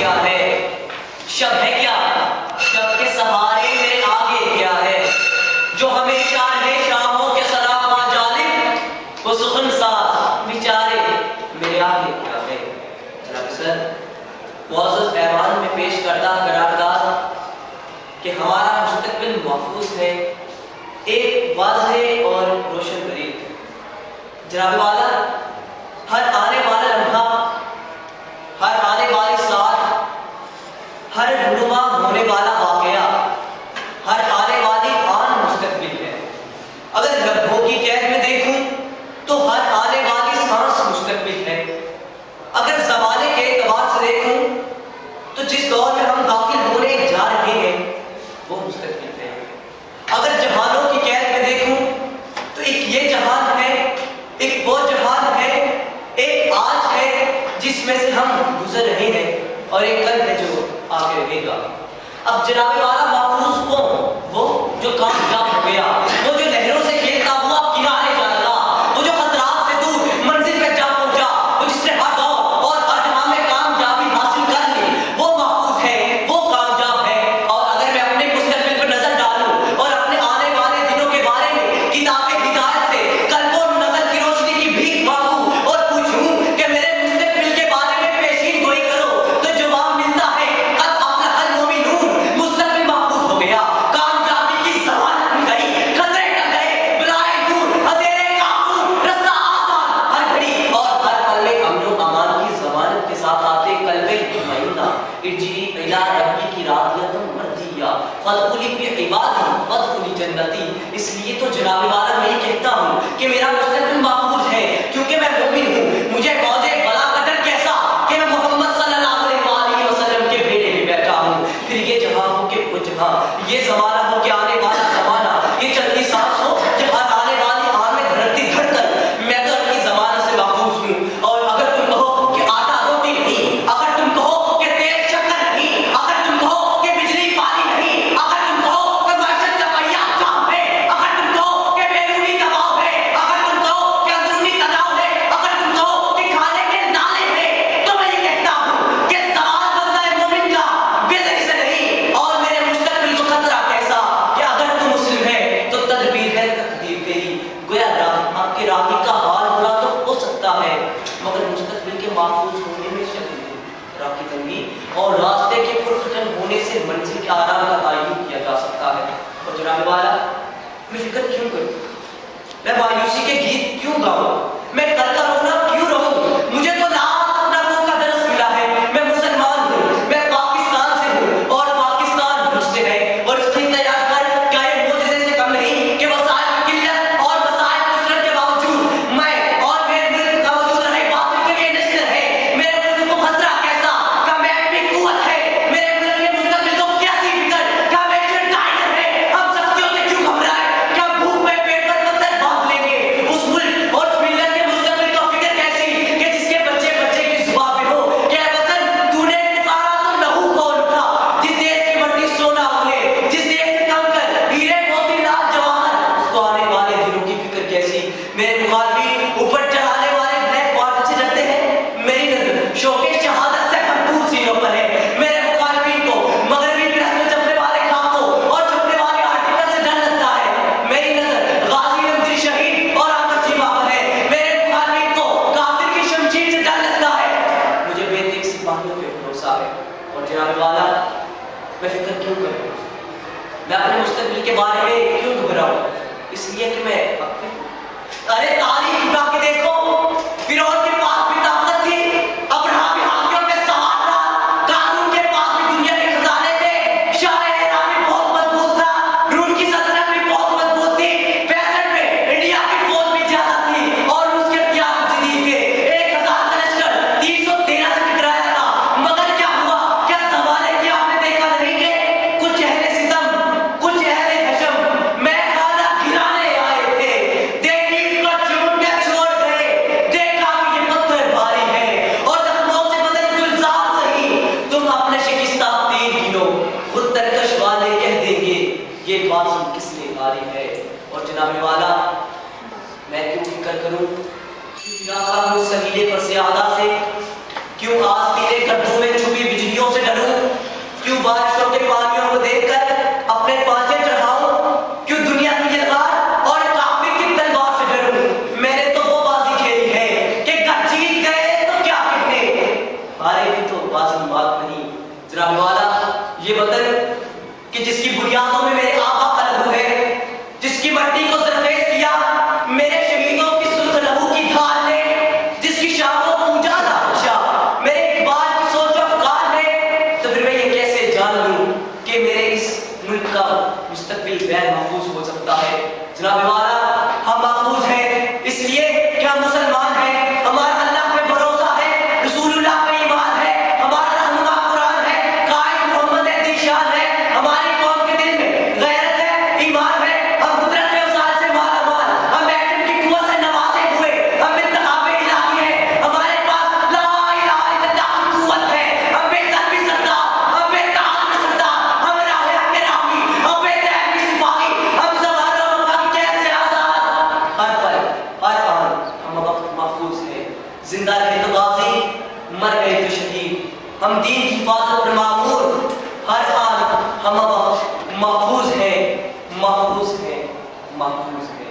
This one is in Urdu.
کیا ہے؟ شب ہے کیا؟ شب کے سہارے میرے آگے کیا ہے؟ جو ہمیشہ ہے شاموں کے سراپا جالب، وہ سخن ساز بیچارے میرے آگے کیا ہے؟ جناب سر، معزز ایوان میں پیش کردہ قرارداد کہ ہمارا مستقبل محفوظ ہے، ایک واضح اور روشن دلیل ہے۔ جناب والا، ہر آنے والا لمحہ، ہر آنے والی سال، ہر رونما ہونے والا واقعہ، ہر آنے والی آن مستقبل ہے۔ اگر لمحوں کی قید میں دیکھوں تو ہر آنے والی سانس مستقبل ہے۔ اگر زمانے کے اعتبار سے دیکھوں تو جس دور میں ہم داخل ہونے جا رہے ہیں وہ مستقبل ہے۔ اگر جہانوں کی قید میں دیکھوں تو ایک یہ جہان ہے، ایک وہ جہان ہے، ایک آج ہے جس میں سے ہم گزر رہے ہیں، اور ایک کل ہے جو آگے رہے گا۔ اب جناب والا محفوظ کون؟ وہ جو کامیاب ہو گیا، وہ جو لہروں سے کھیلتا ہوا کنارے جا لگا، وہ جو خطرات سے دور منزل پہ جا پہنچا، وہ جس نے ہر دور اور ہر جہاں میں کامیابی حاصل کر لی، وہ محفوظ ہے، وہ کامیاب ہے۔ اور اگر میں اپنے مستقبل پر نظر ڈالوں اور اپنے آنے والے دنوں کے بارے میں کتاب ہدایت سے قلب و نظر کی روشنی کی بھیک مانگوں اور پوچھوں کہ میرے مستقبل کے بارے میں پیشین گوئی کرو، تو جواب ملتا ہے قد افلح المؤمنون، مستقبل محفوظ ہو گیا، کامیابی کی ضمانت مل گئی، خطرے ٹل گئے، بلائیں دور، اندھیرے کافور، رستہ آسان، ہر گھڑی اور ہر پل میں امن و امان کی ضمانت کے ساتھ آتے قلب مطمئنہ، ارجعی الی ربک راضیۃ مرضیہ فادخلی فی عبادی وادخلی جنتی۔ اس لیے تو جناب والا میں یہ کہتا ہوں کہ میرا مستقبل محفوظ ہے، کیونکہ میں مومن ہوں۔ مجھے موجے بلا کا ڈر کیسا کہ میں محمد صلی اللہ علیہ وآلہ وسلم کے بیڑے میں بیٹھا ہوں۔ پھر یہ جہاں ہو کہ وہ جہاں، یہ زمانہ ہو کہ آنے والا زمانہ، یہ چلتی سانس ہو کہ ہر آنے والی آن میں دھڑکتی دھڑکن، میں تو اپنی زبان سے محفوظ ہوں۔ اور اگر تم کہو کہ آٹا روٹی نہیں، اگر تم کہو کہ تیل شکر نہیں، اگر تم کہو کہ بجلی پانی نہیں، اگر تم کہو کہ معیشت کا پہیہ کام ہے، اگر تم کہو کہ بیرونی دباؤ ہے، اگر تم کہو کہ اندرونی تناؤ ہے، اگر تم کہو کہ کھانے کے نالے ہیں، تو میں یہ کہتا ہوں کہ سوال بندہ مومن کا بے ذری سے نہیں، اور میرے مستقبل کو خطرہ کیسا کہ اگر تم مسلم ہے تو تدبیر ہے تقدیر تیری۔ گویا آپ کے راہی کا حال برا تو ہو سکتا ہے، مگر مستقبل کے محفوظ ہونے میں شک نہیں۔ راہ کی تنگی اور راستے کے پرفتن ہونے سے منزل کے آرام کا تعین کیا جا سکتا ہے۔ اور جناب والا، میں فکر کیوں کروں؟ میں مایوسی کے گیت کیوں گاؤں؟ میں کل کا رونا کیوں رہوں؟ مجھے تو لاکھ اپنا روح کا درس ملا ہے۔ میں مسلمان ہوں، میں پاکستان سے ہوں، اور پاکستان مجھ سے ہے، اور اس کی تیار کر کیا یہ معجزے سے کم نہیں کہ وسائل کی قلت اور وسائل کثرت کے باوجود میں اور میرے ملک کا وجود رہے، باطل کے لیے نشر ہے۔ میرے ملک کو خطرہ کیسا کہ میں اپنی قوت ہے، میرے ملک کے مستقبل کو کیسی فکر کہ میں ایجنٹ ٹائگر ہے۔ ہم سختیوں سے کیوں گھبرائے کہ ہم بھوک میں پیٹ پر پتھر باندھ لیں گے؟ اس ملک اور ملت کے مستقبل کا فکر کیسی کہ جس کے بچے بچے کی زبان میں ہو کہ اے وطن تو نے پکارا تو لہو کھول اٹھا، جس دیش کی مٹی سونا اگلے، جس دیش سے کنکر ہیرے موتی لال جواہر، اس کو آنے والے دنوں کی فکر کیسی؟ میرے مخالفین اوپر چڑھانے والے بلیک بارڈ سے ڈرتے ہیں، میری نظر شوق شہادت سے بھرپور سینوں پر ہے۔ میرے مخالفین کو مغربی پریس میں چھپنے والے خاکوں اور چھپنے والے آرٹیکل سے ڈر لگتا ہے، میری نظر غازی نمدری شہید اور آمد جیوا پر ہے۔ میرے مخالفین کو کافر کی شمشیر سے ڈر لگتا ہے، مجھے بے دیکھ سپاہیوں پہ بھروسہ ہے۔ اور جناب والا، میں فکر کیوں کروں؟ میں اپنے مستقبل کے بارے میں کیوں گھبراؤں؟ اس لیے کہ میں ارے تاریخ اٹھا کے دیکھو، فرعون کے پاس بھی طاقت تھی، ابرہا بھی حاکموں پہ سوار تھا، قارون کے پاس بھی دنیا کے خزانے تھے، شاہ ایران بھی بہت مضبوط تھا، روم کی سلطنت بھی بہت مضبوط تھی، 65 میں انڈیا کی فوج بھی زیادہ تھی، اور روس کے ہتھیار جدید تھے۔ 1000 کا لشکر 313 سے ٹکرایا تھا، مگر کیا ہوا؟ کیا زمانے کی آپ نے دیکھا نہیں کہ کچھ اہل ستم، کچھ اہل حشم میں خانہ گرانے آئے تھے، دہلیز کو چوم کے چھوڑ گئے، دیکھا کہ یہ پتھر بھاری ہے اور زخموں سے بدن گلزار سہی، تم اپنے شکستہ تیر گنو، خود ترکش والے کہہ دیں گے یہ بازی کس نے ماری ہے۔ اور جناب والا، میں کیوں فکر کروں؟ کیوں راستہ ہوں سہیلے پر سیادہ سے؟ کیوں آستینے گڈھوں میں چھپی بجلیوں سے بازی بات نہیں۔ جناب والا یہ وطن کہ جس کی بنیادوں میں میرے آبا کا لہو ہے، جس کی مٹی کو زرخیز کیا میرے شہیدوں کی سرخ لہو کی دھار نے، جس کی شاخوں کو اجالا بخشا میرے اقبال کی سوچ و افکار نے، تو پھر میں یہ کیسے جان لوں کہ میرے اس ملک کا مستقبل غیر محفوظ ہو سکتا ہے؟ جناب والا ہم محفوظ ہیں اس لیے کہ ہم مسلمان ہیں، ہمارا اللہ پہ بھروسہ ہے، رسول اللہ پہ ایمان ہے، ہمارا رہنما قرآن ہے، قائد محمد ذیشان ہے، ہماری قوم کے دل میں غیرت ہے، ایمان ہے، ہم قدرت کے اوصاف سے مالا مال، ہم ایٹم کی قوت سے نوازے ہوئے، ہم انتخاب الہی ہیں، ہمارے پاس لا الہ الا اللہ کی قوت ہے، ہم بے سر بھی سردار، ہم بے تاج بھی سردار، ہم راہ حق راہی، ہم بے تحم بھی سپاہی، ہم زوال و وفا کی قید سے آزاد، ہر پل ہر آن ہم محفوظ ہیں، زندہ رہے تو غازی، مر گئے تو شہید، ہم دین کی حفاظت پر معمور، ہر آن ہم محفوظ ہیں، محفوظ ہیں، محفوظ ہیں۔